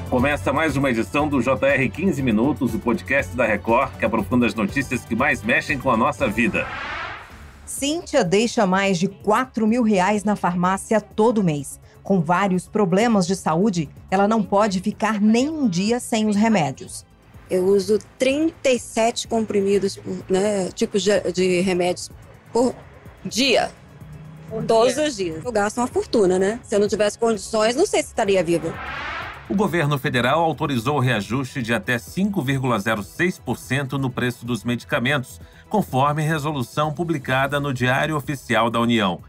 Começa mais uma edição do JR 15 Minutos, o podcast da Record, que aprofunda as notícias que mais mexem com a nossa vida. Cíntia deixa mais de R$4.000 na farmácia todo mês. Com vários problemas de saúde, ela não pode ficar nem um dia sem os remédios. Eu uso 37 comprimidos, tipos de remédios por dia. Todos os dias. Eu gasto uma fortuna, né? Se eu não tivesse condições, não sei se estaria viva. O governo federal autorizou o reajuste de até 5,06% no preço dos medicamentos, conforme resolução publicada no Diário Oficial da União.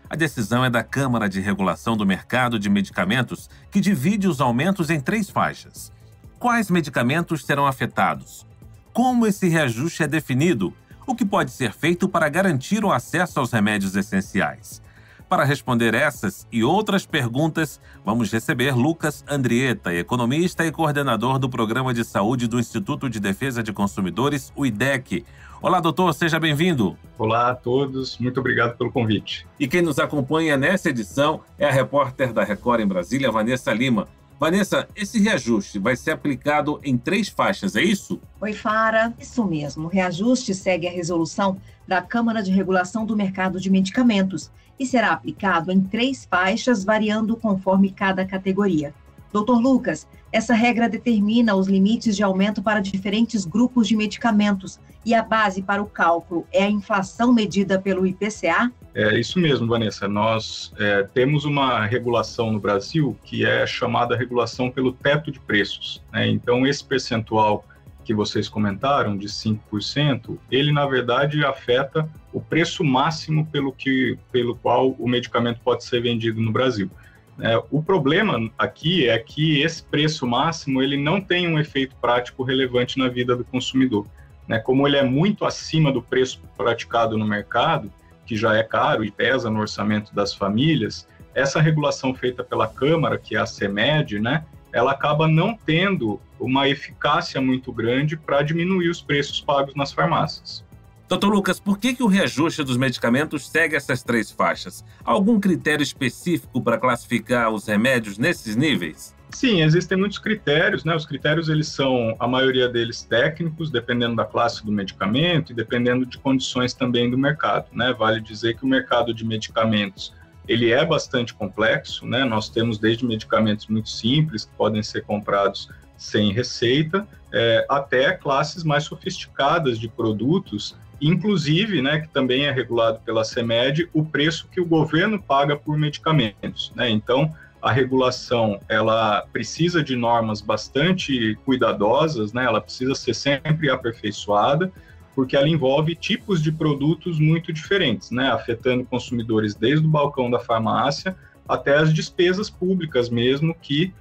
A decisão é da Câmara de Regulação do Mercado de Medicamentos, que divide os aumentos em 3 faixas. Quais medicamentos serão afetados? Como esse reajuste é definido? O que pode ser feito para garantir o acesso aos remédios essenciais? Para responder essas e outras perguntas, vamos receber Lucas Andrietta, economista e coordenador do Programa de Saúde do Instituto de Defesa de Consumidores, o IDEC. Olá, doutor, seja bem-vindo. Olá a todos, muito obrigado pelo convite. E quem nos acompanha nessa edição é a repórter da Record em Brasília, Vanessa Lima. Vanessa, esse reajuste vai ser aplicado em 3 faixas, é isso? Oi, Fara. Isso mesmo. O reajuste segue a resolução da Câmara de Regulação do Mercado de Medicamentos e será aplicado em 3 faixas, variando conforme cada categoria. Doutor Lucas, essa regra determina os limites de aumento para diferentes grupos de medicamentos e a base para o cálculo é a inflação medida pelo IPCA? É isso mesmo, Vanessa. Nós temos uma regulação no Brasil que é chamada regulação pelo teto de preços, né? Então, esse percentual que vocês comentaram, de 5%, ele, na verdade, afeta o preço máximo pelo qual o medicamento pode ser vendido no Brasil. O problema aqui é que esse preço máximo ele não tem um efeito prático relevante na vida do consumidor, né? Como ele é muito acima do preço praticado no mercado, que já é caro e pesa no orçamento das famílias, essa regulação feita pela Câmara, que é a CMED, né, ela acaba não tendo uma eficácia muito grande para diminuir os preços pagos nas farmácias. Doutor Lucas, por que o reajuste dos medicamentos segue essas 3 faixas? Há algum critério específico para classificar os remédios nesses níveis? Sim, existem muitos critérios, né? Os critérios, eles são, a maioria deles técnicos, dependendo da classe do medicamento e dependendo de condições também do mercado, né? Vale dizer que o mercado de medicamentos, ele é bastante complexo, né? Nós temos desde medicamentos muito simples, que podem ser comprados sem receita, até classes mais sofisticadas de produtos, inclusive, né, que também é regulado pela CMED, o preço que o governo paga por medicamentos, né? Então, a regulação, ela precisa de normas bastante cuidadosas, né? Ela precisa ser sempre aperfeiçoada, porque ela envolve tipos de produtos muito diferentes, né? Afetando consumidores desde o balcão da farmácia até as despesas públicas mesmo que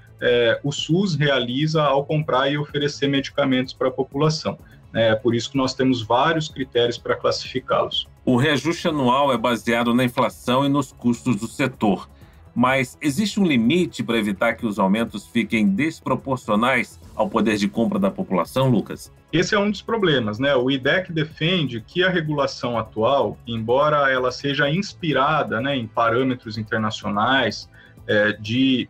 o SUS realiza ao comprar e oferecer medicamentos para a população. É por isso que nós temos vários critérios para classificá-los. O reajuste anual é baseado na inflação e nos custos do setor. Mas existe um limite para evitar que os aumentos fiquem desproporcionais ao poder de compra da população, Lucas? Esse é um dos problemas, né? O IDEC defende que a regulação atual, embora ela seja inspirada, né, em parâmetros internacionais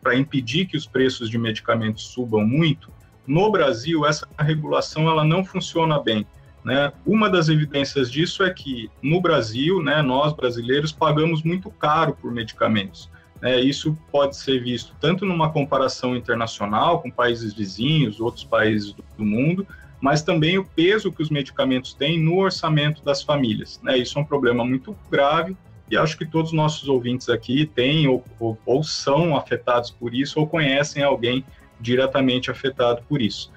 para impedir que os preços de medicamentos subam muito, no Brasil essa regulação ela não funciona bem, né? Uma das evidências disso é que no Brasil, né, nós brasileiros pagamos muito caro por medicamentos. Isso pode ser visto tanto numa comparação internacional com países vizinhos, outros países do mundo, mas também o peso que os medicamentos têm no orçamento das famílias, né? Isso é um problema muito grave e acho que todos os nossos ouvintes aqui têm ou são afetados por isso ou conhecem alguém diretamente afetado por isso.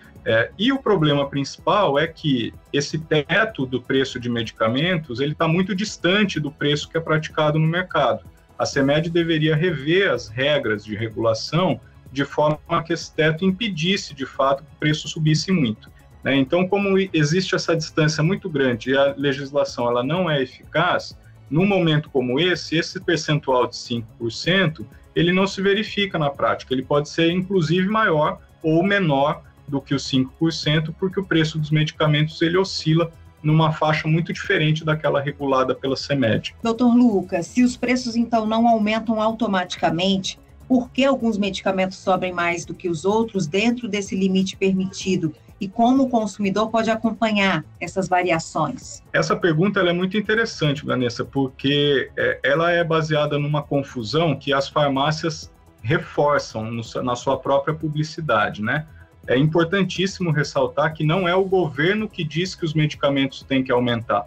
E o problema principal é que esse teto do preço de medicamentos ele está muito distante do preço que é praticado no mercado. A CMED deveria rever as regras de regulação de forma que esse teto impedisse, de fato, que o preço subisse muito, né? Então, como existe essa distância muito grande e a legislação ela não é eficaz, num momento como esse percentual de 5%, ele não se verifica na prática. Ele pode ser, inclusive, maior ou menor do que os 5%, porque o preço dos medicamentos ele oscila numa faixa muito diferente daquela regulada pela CMED. Doutor Lucas, se os preços então não aumentam automaticamente, por que alguns medicamentos sobem mais do que os outros dentro desse limite permitido e como o consumidor pode acompanhar essas variações? Essa pergunta ela é muito interessante, Vanessa, porque ela é baseada numa confusão que as farmácias reforçam na sua própria publicidade, né? É importantíssimo ressaltar que não é o governo que diz que os medicamentos têm que aumentar,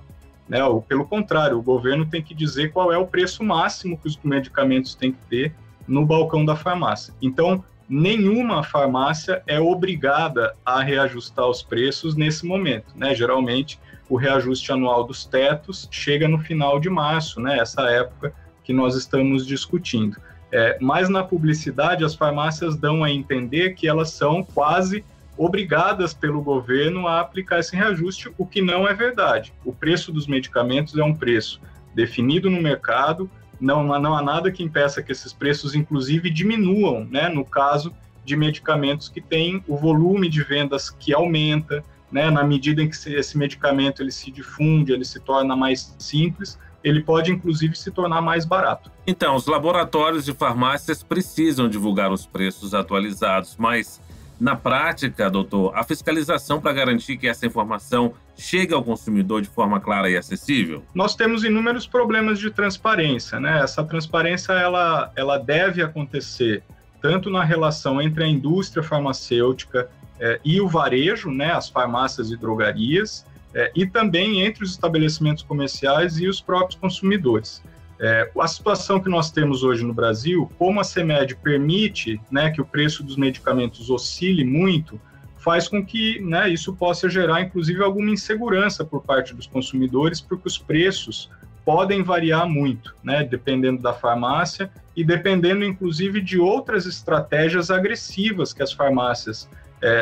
né? Pelo contrário, o governo tem que dizer qual é o preço máximo que os medicamentos têm que ter no balcão da farmácia. Então, nenhuma farmácia é obrigada a reajustar os preços nesse momento, né? Geralmente, o reajuste anual dos tetos chega no final de março, né? Essa época que nós estamos discutindo. Mas na publicidade, as farmácias dão a entender que elas são quase obrigadas pelo governo a aplicar esse reajuste, o que não é verdade. O preço dos medicamentos é um preço definido no mercado. Não há nada que impeça que esses preços, inclusive, diminuam, né? No caso de medicamentos que têm o volume de vendas que aumenta, né? Na medida em que esse medicamento ele se difunde, ele se torna mais simples, ele pode, inclusive, se tornar mais barato. Então, os laboratórios de farmácias precisam divulgar os preços atualizados, mas, na prática, doutor, a fiscalização para garantir que essa informação chegue ao consumidor de forma clara e acessível? Nós temos inúmeros problemas de transparência, né? Essa transparência, ela deve acontecer tanto na relação entre a indústria farmacêutica e o varejo, né? As farmácias e drogarias, e também entre os estabelecimentos comerciais e os próprios consumidores. A situação que nós temos hoje no Brasil, como a CMED permite, né, que o preço dos medicamentos oscile muito, faz com que, né, isso possa gerar, inclusive, alguma insegurança por parte dos consumidores, porque os preços podem variar muito, né, dependendo da farmácia e dependendo, inclusive, de outras estratégias agressivas que as farmácias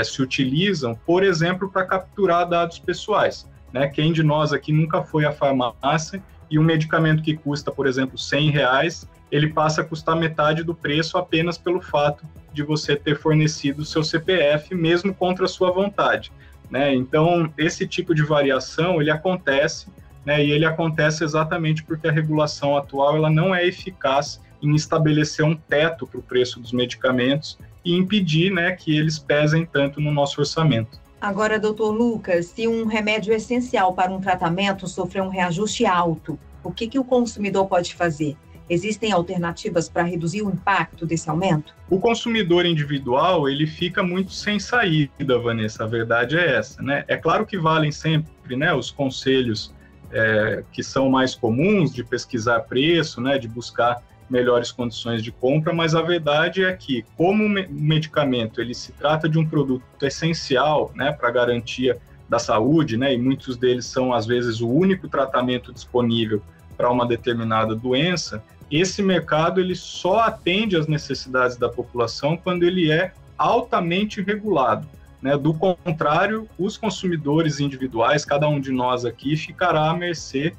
se utilizam, por exemplo, para capturar dados pessoais, né? Quem de nós aqui nunca foi à farmácia e um medicamento que custa, por exemplo, R$100, ele passa a custar metade do preço apenas pelo fato de você ter fornecido o seu CPF, mesmo contra a sua vontade, né? Então, esse tipo de variação, ele acontece, né? E ele acontece exatamente porque a regulação atual ela não é eficaz em estabelecer um teto para o preço dos medicamentos e impedir, né, que eles pesem tanto no nosso orçamento. Agora, doutor Lucas, se um remédio essencial para um tratamento sofrer um reajuste alto, o que o consumidor pode fazer? Existem alternativas para reduzir o impacto desse aumento? O consumidor individual, ele fica muito sem saída, Vanessa, a verdade é essa, né? É claro que valem sempre, né, os conselhos que são mais comuns de pesquisar preço, né, de buscar melhores condições de compra, mas a verdade é que, como o medicamento ele se trata de um produto essencial, né, para a garantia da saúde, né, e muitos deles são, às vezes, o único tratamento disponível para uma determinada doença, esse mercado ele só atende às necessidades da população quando ele é altamente regulado, né? Do contrário, os consumidores individuais, cada um de nós aqui, ficará à mercê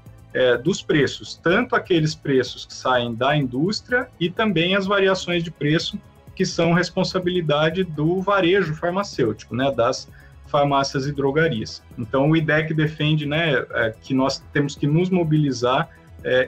dos preços, tanto aqueles preços que saem da indústria e também as variações de preço que são responsabilidade do varejo farmacêutico, né, das farmácias e drogarias. Então, o IDEC defende, né, que nós temos que nos mobilizar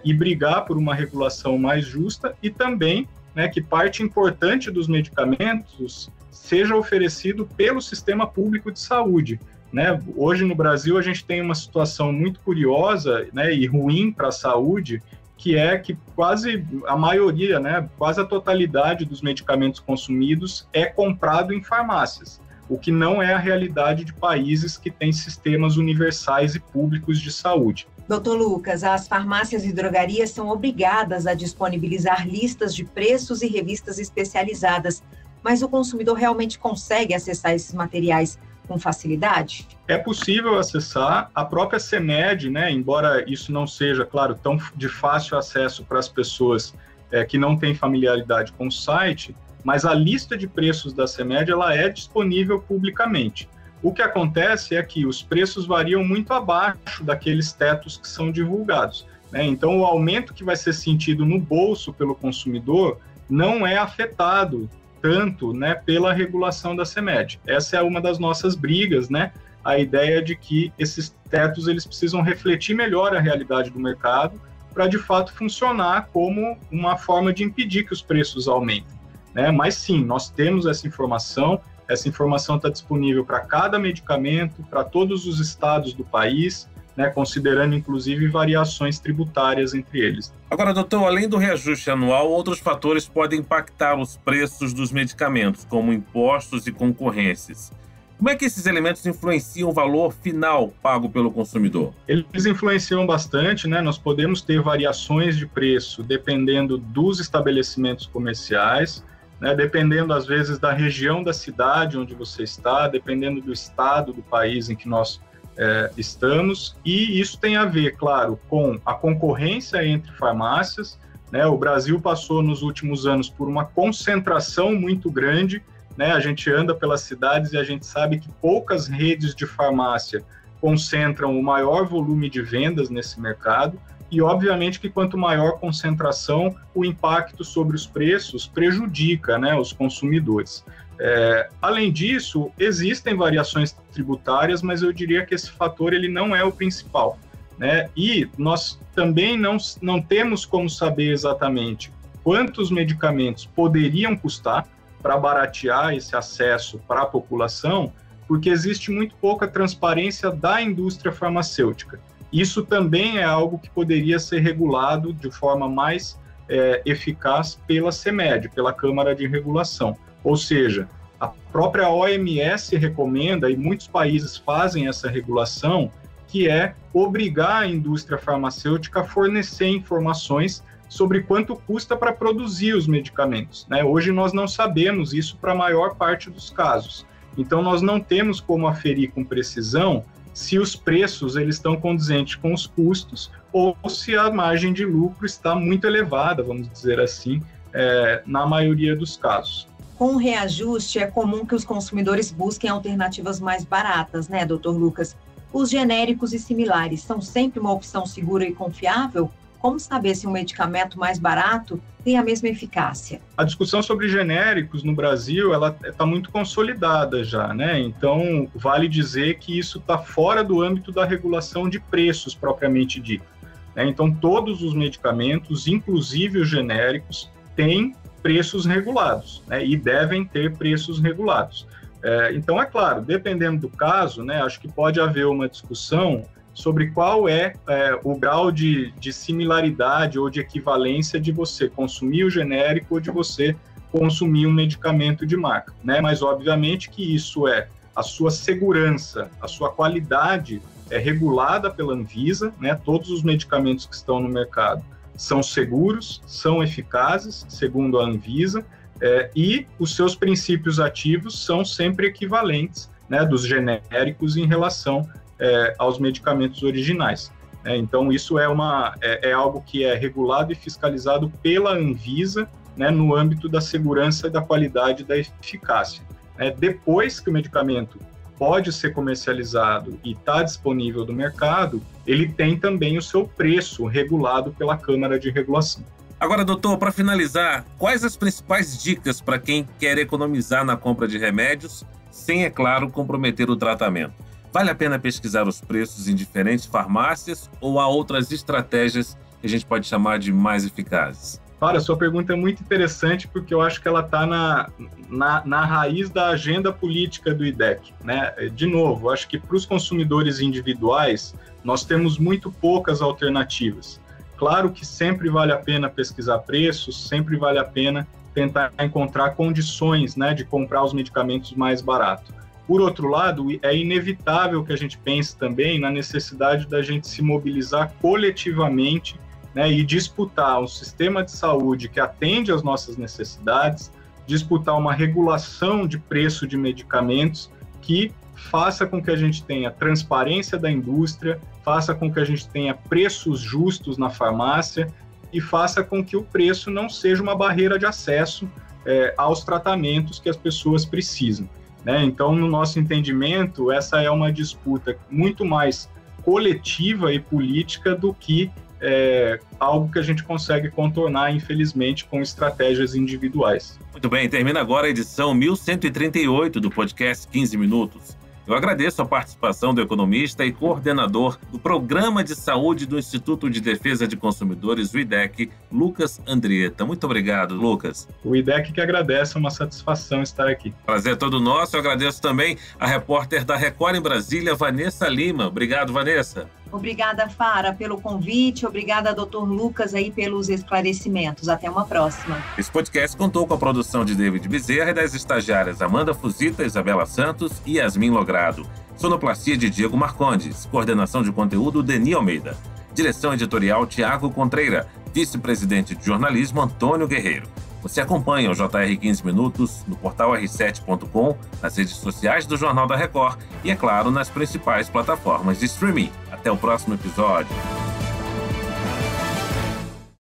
e brigar por uma regulação mais justa e também, né, que parte importante dos medicamentos seja oferecido pelo sistema público de saúde, né? Hoje no Brasil a gente tem uma situação muito curiosa, né, e ruim para a saúde, que é que quase a maioria, né, quase a totalidade dos medicamentos consumidos é comprado em farmácias, o que não é a realidade de países que têm sistemas universais e públicos de saúde. Doutor Lucas, as farmácias e drogarias são obrigadas a disponibilizar listas de preços e revistas especializadas, mas o consumidor realmente consegue acessar esses materiais com facilidade? É possível acessar. A própria CMED, né, embora isso não seja, claro, tão de fácil acesso para as pessoas que não têm familiaridade com o site, mas a lista de preços da CMED ela é disponível publicamente. O que acontece é que os preços variam muito abaixo daqueles tetos que são divulgados, né? Então, o aumento que vai ser sentido no bolso pelo consumidor não é afetado tanto, né, pela regulação da CMED. Essa é uma das nossas brigas, né? A ideia de que esses tetos eles precisam refletir melhor a realidade do mercado para, de fato, funcionar como uma forma de impedir que os preços aumentem, né? Mas sim, nós temos essa informação está disponível para cada medicamento, para todos os estados do país, né, considerando inclusive variações tributárias entre eles. Agora, doutor, além do reajuste anual, outros fatores podem impactar os preços dos medicamentos, como impostos e concorrências. Como é que esses elementos influenciam o valor final pago pelo consumidor? Eles influenciam bastante, né? Nós podemos ter variações de preço dependendo dos estabelecimentos comerciais, né? Dependendo, às vezes, da região da cidade onde você está, dependendo do estado do país em que nós estamos, e isso tem a ver, claro, com a concorrência entre farmácias, né? O Brasil passou nos últimos anos por uma concentração muito grande, né? A gente anda pelas cidades e a gente sabe que poucas redes de farmácia concentram o maior volume de vendas nesse mercado, e obviamente que quanto maior concentração, o impacto sobre os preços prejudica, né, os consumidores. Além disso, existem variações tributárias, mas eu diria que esse fator ele não é o principal, né? E nós também não temos como saber exatamente quantos medicamentos poderiam custar para baratear esse acesso para a população, porque existe muito pouca transparência da indústria farmacêutica. Isso também é algo que poderia ser regulado de forma mais eficaz pela CMED, pela Câmara de Regulação. Ou seja, a própria OMS recomenda, e muitos países fazem essa regulação, que é obrigar a indústria farmacêutica a fornecer informações sobre quanto custa para produzir os medicamentos, né? Hoje nós não sabemos isso para a maior parte dos casos. Então, nós não temos como aferir com precisão se os preços eles estão condizentes com os custos ou se a margem de lucro está muito elevada, vamos dizer assim, na maioria dos casos. Com o reajuste, é comum que os consumidores busquem alternativas mais baratas, né, doutor Lucas? Os genéricos e similares são sempre uma opção segura e confiável? Como saber se um medicamento mais barato tem a mesma eficácia? A discussão sobre genéricos no Brasil, ela está muito consolidada já, né? Então, vale dizer que isso está fora do âmbito da regulação de preços propriamente dito, né? Então, todos os medicamentos, inclusive os genéricos, têm preços regulados, né? E devem ter preços regulados. Então, é claro, dependendo do caso, né? Acho que pode haver uma discussão sobre qual é o grau de similaridade ou de equivalência de você consumir o genérico ou de você consumir um medicamento de marca, né? Mas, obviamente, que isso a sua segurança, a sua qualidade é regulada pela Anvisa, né? Todos os medicamentos que estão no mercado são seguros, são eficazes, segundo a Anvisa, e os seus princípios ativos são sempre equivalentes, né, dos genéricos em relação aos medicamentos originais. Então, isso é algo que é regulado e fiscalizado pela Anvisa, né, no âmbito da segurança, da qualidade e da eficácia. Depois que o medicamento pode ser comercializado e está disponível no mercado, ele tem também o seu preço regulado pela Câmara de Regulação. Agora, doutor, para finalizar, quais as principais dicas para quem quer economizar na compra de remédios, sem, é claro, comprometer o tratamento? Vale a pena pesquisar os preços em diferentes farmácias ou há outras estratégias que a gente pode chamar de mais eficazes? Para, sua pergunta é muito interessante porque eu acho que ela está na raiz da agenda política do IDEC, né? De novo, acho que para os consumidores individuais nós temos muito poucas alternativas. Claro que sempre vale a pena pesquisar preços, sempre vale a pena tentar encontrar condições, né, de comprar os medicamentos mais barato. Por outro lado, é inevitável que a gente pense também na necessidade da gente se mobilizar coletivamente, né, e disputar um sistema de saúde que atende às nossas necessidades, disputar uma regulação de preço de medicamentos que faça com que a gente tenha transparência da indústria, faça com que a gente tenha preços justos na farmácia e faça com que o preço não seja uma barreira de acesso aos tratamentos que as pessoas precisam, né? Então, no nosso entendimento, essa é uma disputa muito mais coletiva e política do que algo que a gente consegue contornar, infelizmente, com estratégias individuais. Muito bem, termina agora a edição 1138 do podcast 15 Minutos. Eu agradeço a participação do economista e coordenador do Programa de Saúde do Instituto de Defesa de Consumidores, o IDEC, Lucas Andrietta. Muito obrigado, Lucas. O IDEC que agradece, é uma satisfação estar aqui. Prazer todo nosso. Eu agradeço também a repórter da Record em Brasília, Vanessa Lima. Obrigado, Vanessa. Obrigada, Fara, pelo convite. Obrigada, Dr. Lucas, aí pelos esclarecimentos. Até uma próxima. Esse podcast contou com a produção de David Bezerra e das estagiárias Amanda Fusita, Isabela Santos e Yasmin Logrado. Sonoplastia de Diego Marcondes. Coordenação de conteúdo, Deni Almeida. Direção editorial, Tiago Contreira. Vice-presidente de jornalismo, Antônio Guerreiro. Você acompanha o JR 15 Minutos no portal r7.com, nas redes sociais do Jornal da Record e, é claro, nas principais plataformas de streaming. Até o próximo episódio.